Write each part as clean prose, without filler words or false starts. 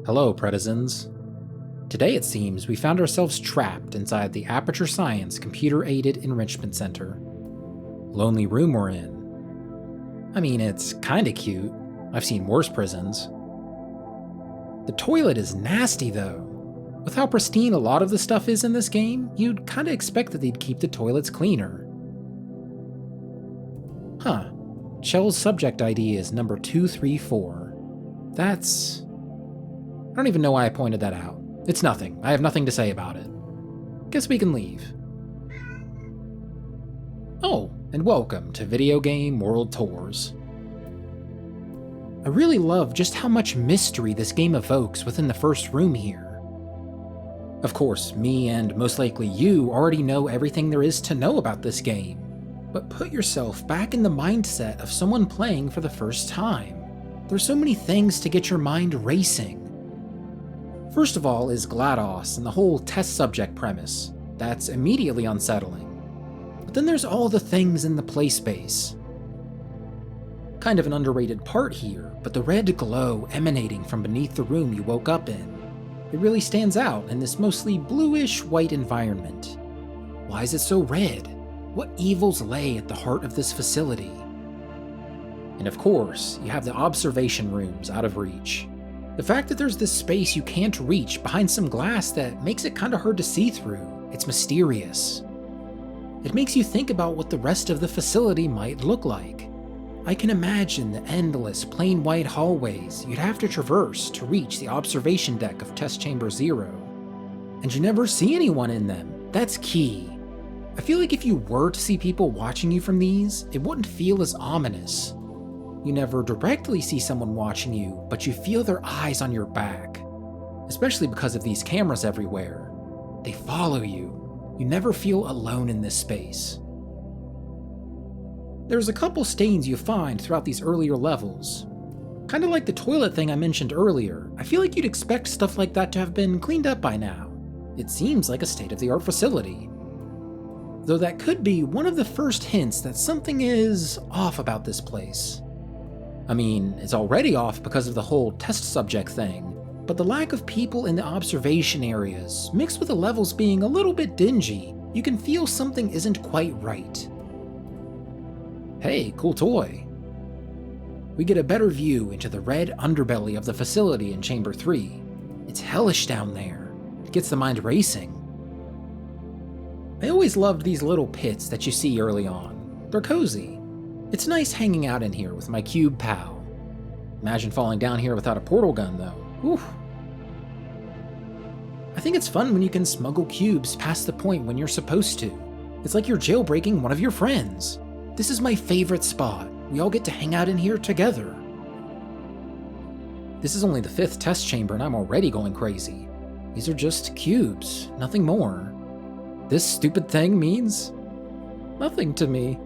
Hello, Predizens. Today, it seems, we found ourselves trapped inside the Aperture Science Computer-Aided Enrichment Center. Lonely room we're in. I mean, it's kinda cute. I've seen worse prisons. The toilet is nasty, though. With how pristine a lot of the stuff is in this game, you'd kinda expect that they'd keep the toilets cleaner. Huh. Chell's subject ID is number 234. That's... I don't even know why I pointed that out. It's nothing. I have nothing to say about it. Guess we can leave. Oh, and welcome to Video Game World Tours. I really love just how much mystery this game evokes within the first room here. Of course, me and most likely you already know everything there is to know about this game, but put yourself back in the mindset of someone playing for the first time. There's so many things to get your mind racing. First of all is GLaDOS and the whole test subject premise. That's immediately unsettling. But then there's all the things in the play space. Kind of an underrated part here, but the red glow emanating from beneath the room you woke up in. It really stands out in this mostly bluish white environment. Why is it so red? What evils lay at the heart of this facility? And of course, you have the observation rooms out of reach. The fact that there's this space you can't reach behind some glass that makes it kinda hard to see through, it's mysterious. It makes you think about what the rest of the facility might look like. I can imagine the endless plain white hallways you'd have to traverse to reach the observation deck of Test Chamber 0. And you never see anyone in them. That's key. I feel like if you were to see people watching you from these, it wouldn't feel as ominous. You never directly see someone watching you, but you feel their eyes on your back. Especially because of these cameras everywhere. They follow you. You never feel alone in this space. There's a couple stains you find throughout these earlier levels. Kinda like the toilet thing I mentioned earlier, I feel like you'd expect stuff like that to have been cleaned up by now. It seems like a state-of-the-art facility. Though that could be one of the first hints that something is off about this place. I mean, it's already off because of the whole test subject thing, but the lack of people in the observation areas, mixed with the levels being a little bit dingy, you can feel something isn't quite right. Hey, cool toy. We get a better view into the red underbelly of the facility in Chamber 3. It's hellish down there. It gets the mind racing. I always loved these little pits that you see early on. They're cozy. It's nice hanging out in here with my cube pal. Imagine falling down here without a portal gun, though. Whew. I think it's fun when you can smuggle cubes past the point when you're supposed to. It's like you're jailbreaking one of your friends. This is my favorite spot. We all get to hang out in here together. This is only the 5th test chamber and I'm already going crazy. These are just cubes, nothing more. This stupid thing means nothing to me.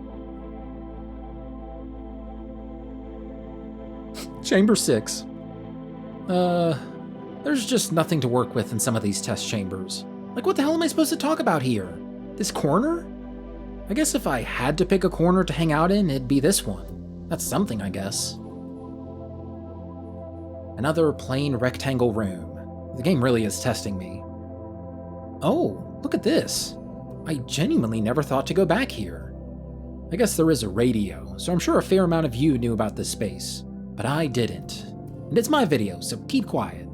Chamber 6. There's just nothing to work with in some of these test chambers. Like, what the hell am I supposed to talk about here? This corner? I guess if I had to pick a corner to hang out in, it'd be this one. That's something, I guess. Another plain rectangle room. The game really is testing me. Oh, look at this. I genuinely never thought to go back here. I guess there is a radio, so I'm sure a fair amount of you knew about this space. But I didn't. And it's my video, so keep quiet.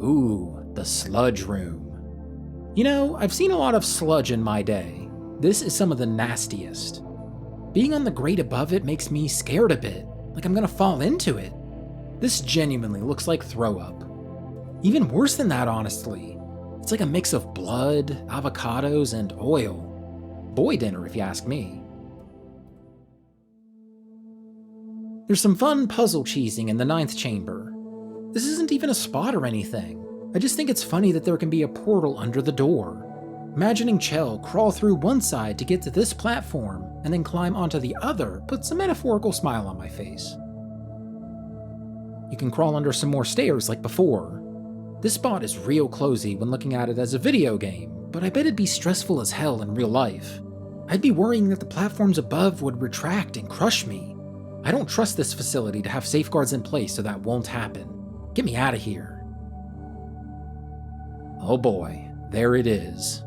Ooh, the sludge room. You know, I've seen a lot of sludge in my day. This is some of the nastiest. Being on the grate above it makes me scared a bit, like I'm gonna fall into it. This genuinely looks like throw up. Even worse than that, honestly. It's like a mix of blood, avocados, and oil. Boy dinner, if you ask me. There's some fun puzzle cheesing in the 9th chamber. This isn't even a spot or anything. I just think it's funny that there can be a portal under the door. Imagining Chell crawl through one side to get to this platform and then climb onto the other puts a metaphorical smile on my face. You can crawl under some more stairs like before. This spot is real cozy when looking at it as a video game, but I bet it'd be stressful as hell in real life. I'd be worrying that the platforms above would retract and crush me. I don't trust this facility to have safeguards in place so that won't happen. Get me out of here. Oh boy, there it is.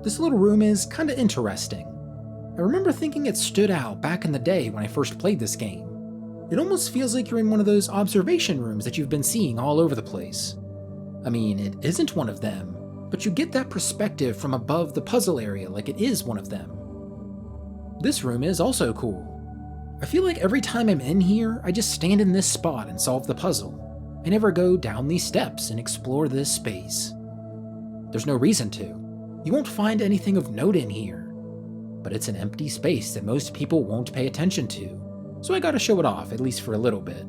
This little room is kinda interesting. I remember thinking it stood out back in the day when I first played this game. It almost feels like you're in one of those observation rooms that you've been seeing all over the place. I mean, it isn't one of them, but you get that perspective from above the puzzle area like it is one of them. This room is also cool. I feel like every time I'm in here, I just stand in this spot and solve the puzzle. I never go down these steps and explore this space. There's no reason to. You won't find anything of note in here. But it's an empty space that most people won't pay attention to, so I gotta show it off, at least for a little bit.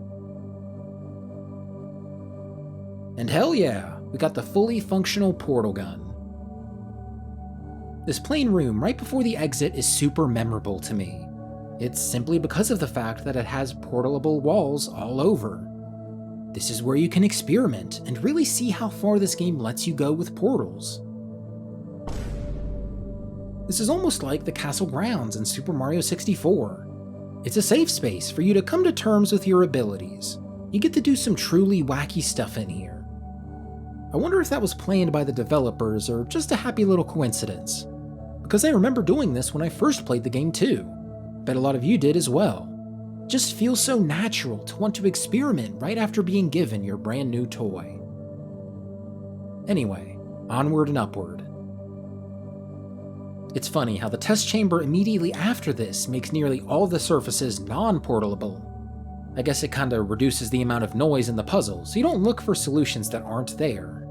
And hell yeah, we got the fully functional portal gun. This plain room right before the exit is super memorable to me. It's simply because of the fact that it has portalable walls all over. This is where you can experiment and really see how far this game lets you go with portals. This is almost like the castle grounds in Super Mario 64. It's a safe space for you to come to terms with your abilities. You get to do some truly wacky stuff in here. I wonder if that was planned by the developers or just a happy little coincidence. Because I remember doing this when I first played the game too. Bet a lot of you did as well. It just feels so natural to want to experiment right after being given your brand new toy. Anyway, onward and upward. It's funny how the test chamber immediately after this makes nearly all the surfaces non-portalable. I guess it kinda reduces the amount of noise in the puzzle, so you don't look for solutions that aren't there.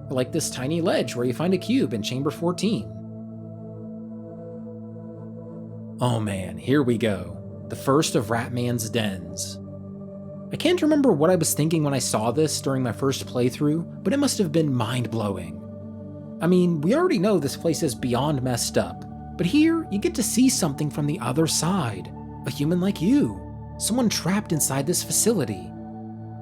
Like this tiny ledge where you find a cube in Chamber 14. Oh man, here we go. The first of Ratman's dens. I can't remember what I was thinking when I saw this during my first playthrough, but it must have been mind-blowing. I mean, we already know this place is beyond messed up, but here you get to see something from the other side. A human like you. Someone trapped inside this facility.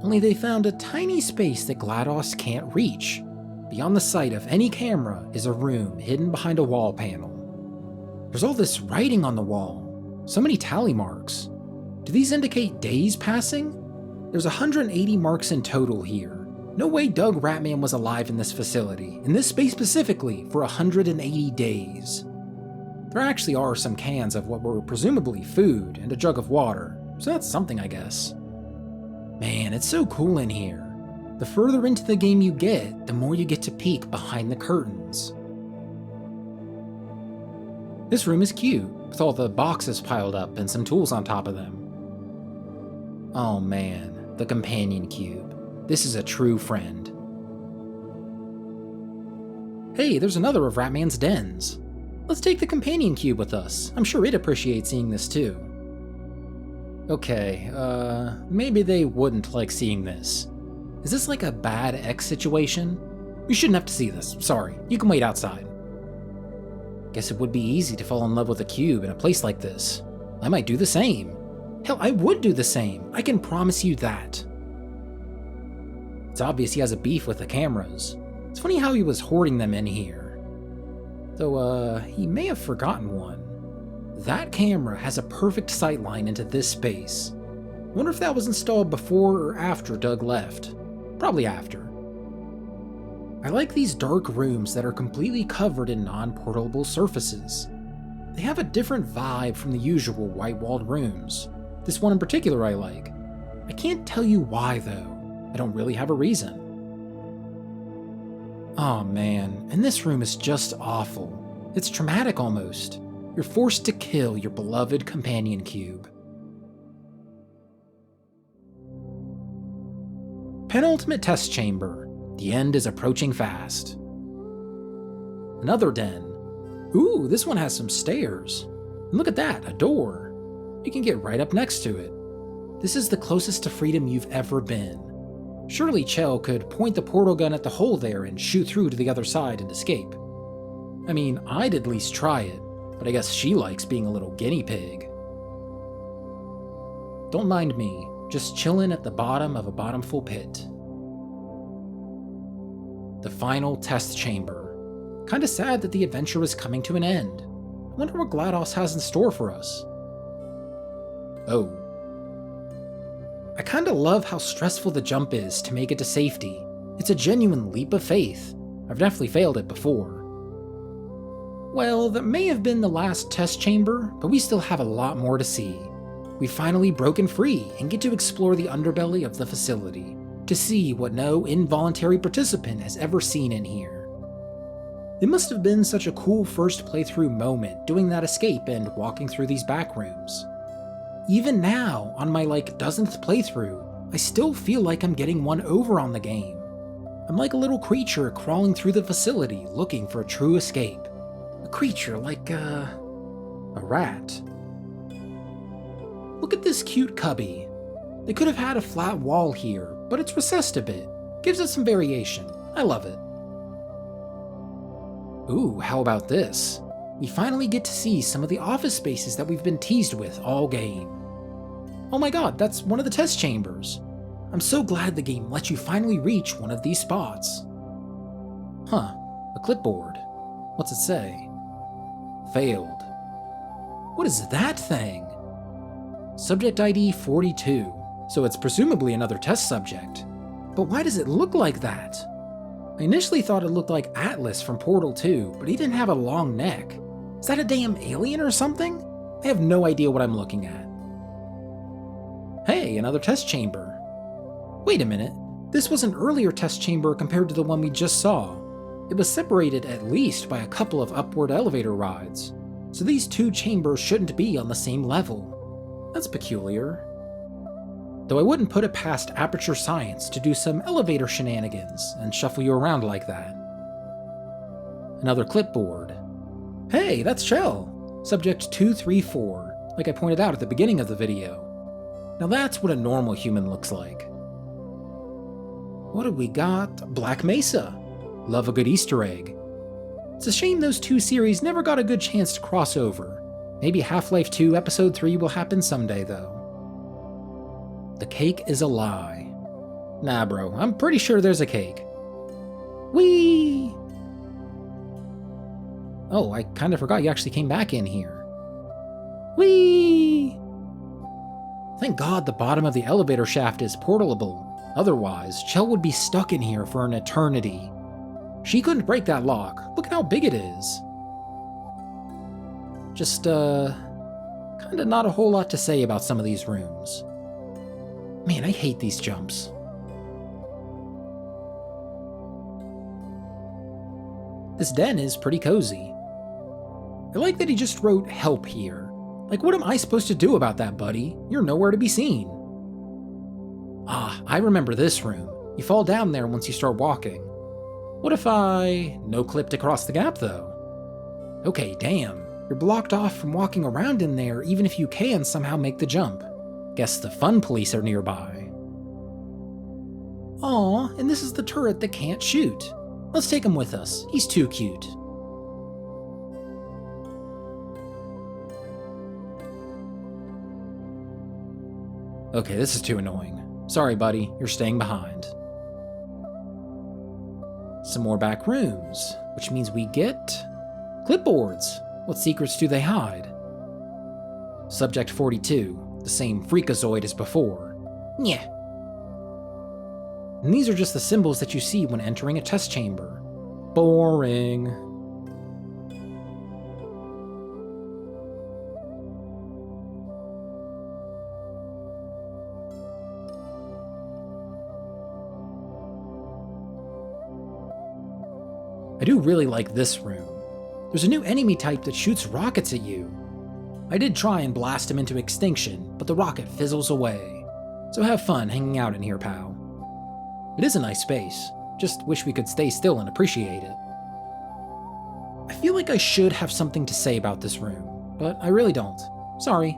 Only they found a tiny space that GLaDOS can't reach. Beyond the sight of any camera is a room hidden behind a wall panel. There's all this writing on the wall. So many tally marks. Do these indicate days passing? There's 180 marks in total here. No way Doug Ratman was alive in this facility, in this space specifically, for 180 days. There actually are some cans of what were presumably food and a jug of water, so that's something, I guess. Man, it's so cool in here. The further into the game you get, the more you get to peek behind the curtains. This room is cute, with all the boxes piled up and some tools on top of them. Oh man, the companion cube. This is a true friend. Hey, there's another of Ratman's dens. Let's take the companion cube with us. I'm sure it'd appreciate seeing this too. Okay, maybe they wouldn't like seeing this. Is this like a bad ex situation? You shouldn't have to see this, sorry. You can wait outside. Guess it would be easy to fall in love with a cube in a place like this. I might do the same. Hell, I would do the same. I can promise you that. It's obvious he has a beef with the cameras. It's funny how he was hoarding them in here. Though, he may have forgotten one. That camera has a perfect sightline into this space. Wonder if that was installed before or after Doug left. Probably after. I like these dark rooms that are completely covered in non-portable surfaces. They have a different vibe from the usual white-walled rooms. This one in particular I like. I can't tell you why though. I don't really have a reason. Oh man, and this room is just awful. It's traumatic almost. You're forced to kill your beloved companion cube. Penultimate test chamber. The end is approaching fast. Another den. Ooh, this one has some stairs. And look at that, a door. You can get right up next to it. This is the closest to freedom you've ever been. Surely Chell could point the portal gun at the hole there and shoot through to the other side and escape. I mean, I'd at least try it, but I guess she likes being a little guinea pig. Don't mind me, just chillin' at the bottom of a bottomful pit. The final test chamber. Kinda sad that the adventure is coming to an end. I wonder what GLaDOS has in store for us. Oh. I kinda love how stressful the jump is to make it to safety. It's a genuine leap of faith. I've definitely failed it before. Well, that may have been the last test chamber, but we still have a lot more to see. We've finally broken free and get to explore the underbelly of the facility, to see what no involuntary participant has ever seen in here. It must have been such a cool first playthrough moment doing that escape and walking through these back rooms. Even now, on my dozenth playthrough, I still feel like I'm getting one over on the game. I'm like a little creature crawling through the facility looking for a true escape. A creature like a rat. Look at this cute cubby. They could have had a flat wall here, but it's recessed a bit. Gives it some variation. I love it. Ooh, how about this? We finally get to see some of the office spaces that we've been teased with all game. Oh my god, that's one of the test chambers. I'm so glad the game lets you finally reach one of these spots. Huh, a clipboard. What's it say? Failed. What is that thing? Subject ID 42, so it's presumably another test subject. But why does it look like that? I initially thought it looked like Atlas from Portal 2, but he didn't have a long neck. Is that a damn alien or something? I have no idea what I'm looking at. Hey, another test chamber. Wait a minute, this was an earlier test chamber compared to the one we just saw. It was separated at least by a couple of upward elevator rides, so these two chambers shouldn't be on the same level. That's peculiar. Though I wouldn't put it past Aperture Science to do some elevator shenanigans and shuffle you around like that. Another clipboard. Hey, that's Shell, Subject 234, like I pointed out at the beginning of the video. Now that's what a normal human looks like. What have we got? Black Mesa. Love a good Easter egg. It's a shame those two series never got a good chance to cross over. Maybe Half-Life 2 Episode 3 will happen someday, though. The cake is a lie. Nah, bro, I'm pretty sure there's a cake. Whee! Oh, I kinda forgot you actually came back in here. Whee! Thank God the bottom of the elevator shaft is portalable. Otherwise, Chell would be stuck in here for an eternity. She couldn't break that lock. Look at how big it is. Just, kinda not a whole lot to say about some of these rooms. Man, I hate these jumps. This den is pretty cozy. I like that he just wrote help here. Like, what am I supposed to do about that, buddy? You're nowhere to be seen. Ah, I remember this room. You fall down there once you start walking. What if I no-clipped across the gap, though? Okay, damn. You're blocked off from walking around in there even if you can somehow make the jump. Guess the fun police are nearby. Aw, and this is the turret that can't shoot. Let's take him with us. He's too cute. Okay, this is too annoying. Sorry, buddy, you're staying behind. Some more back rooms, which means we get clipboards. What secrets do they hide? Subject 42, the same freakazoid as before. Nyeh. And these are just the symbols that you see when entering a test chamber. Boring. I do really like this room. There's a new enemy type that shoots rockets at you. I did try and blast him into extinction, but the rocket fizzles away. So have fun hanging out in here, pal. It is a nice space, just wish we could stay still and appreciate it. I feel like I should have something to say about this room, but I really don't. Sorry.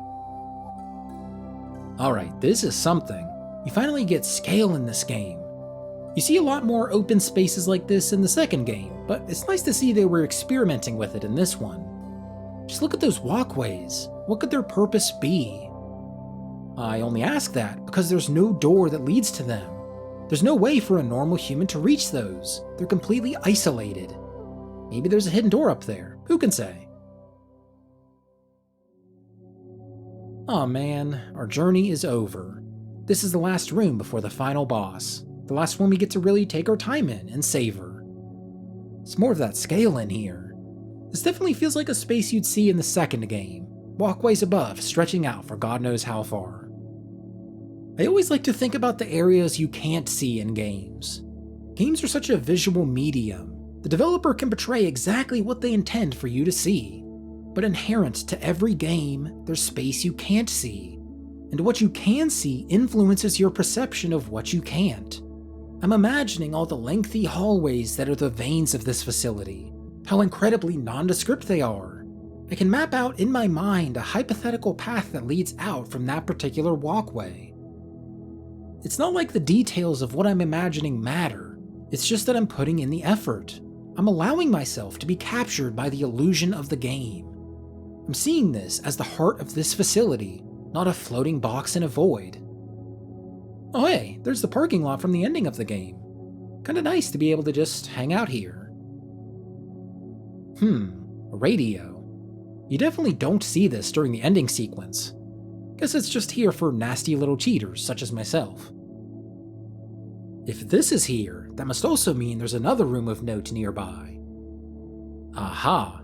Alright, this is something. You finally get scale in this game. You see a lot more open spaces like this in the second game, but it's nice to see they were experimenting with it in this one. Just look at those walkways. What could their purpose be? I only ask that because there's no door that leads to them. There's no way for a normal human to reach those. They're completely isolated. Maybe there's a hidden door up there. Who can say? Aw man, our journey is over. This is the last room before the final boss. The last one we get to really take our time in and savor. It's more of that scale in here. This definitely feels like a space you'd see in the second game, walkways above stretching out for God knows how far. I always like to think about the areas you can't see in games. Games are such a visual medium. The developer can portray exactly what they intend for you to see, but inherent to every game, there's space you can't see, and what you can see influences your perception of what you can't. I'm imagining all the lengthy hallways that are the veins of this facility, how incredibly nondescript they are. I can map out in my mind a hypothetical path that leads out from that particular walkway. It's not like the details of what I'm imagining matter, it's just that I'm putting in the effort. I'm allowing myself to be captured by the illusion of the game. I'm seeing this as the heart of this facility, not a floating box in a void. Oh hey, there's the parking lot from the ending of the game. Kinda nice to be able to just hang out here. A radio. You definitely don't see this during the ending sequence. Guess it's just here for nasty little cheaters such as myself. If this is here, that must also mean there's another room of note nearby. Aha!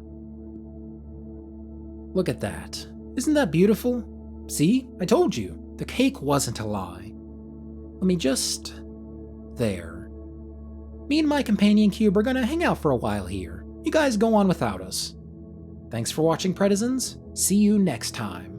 Look at that. Isn't that beautiful? See? I told you, the cake wasn't a lie. Let me just... there. Me and my companion cube are gonna hang out for a while here. You guys go on without us. Thanks for watching, Predizens. See you next time.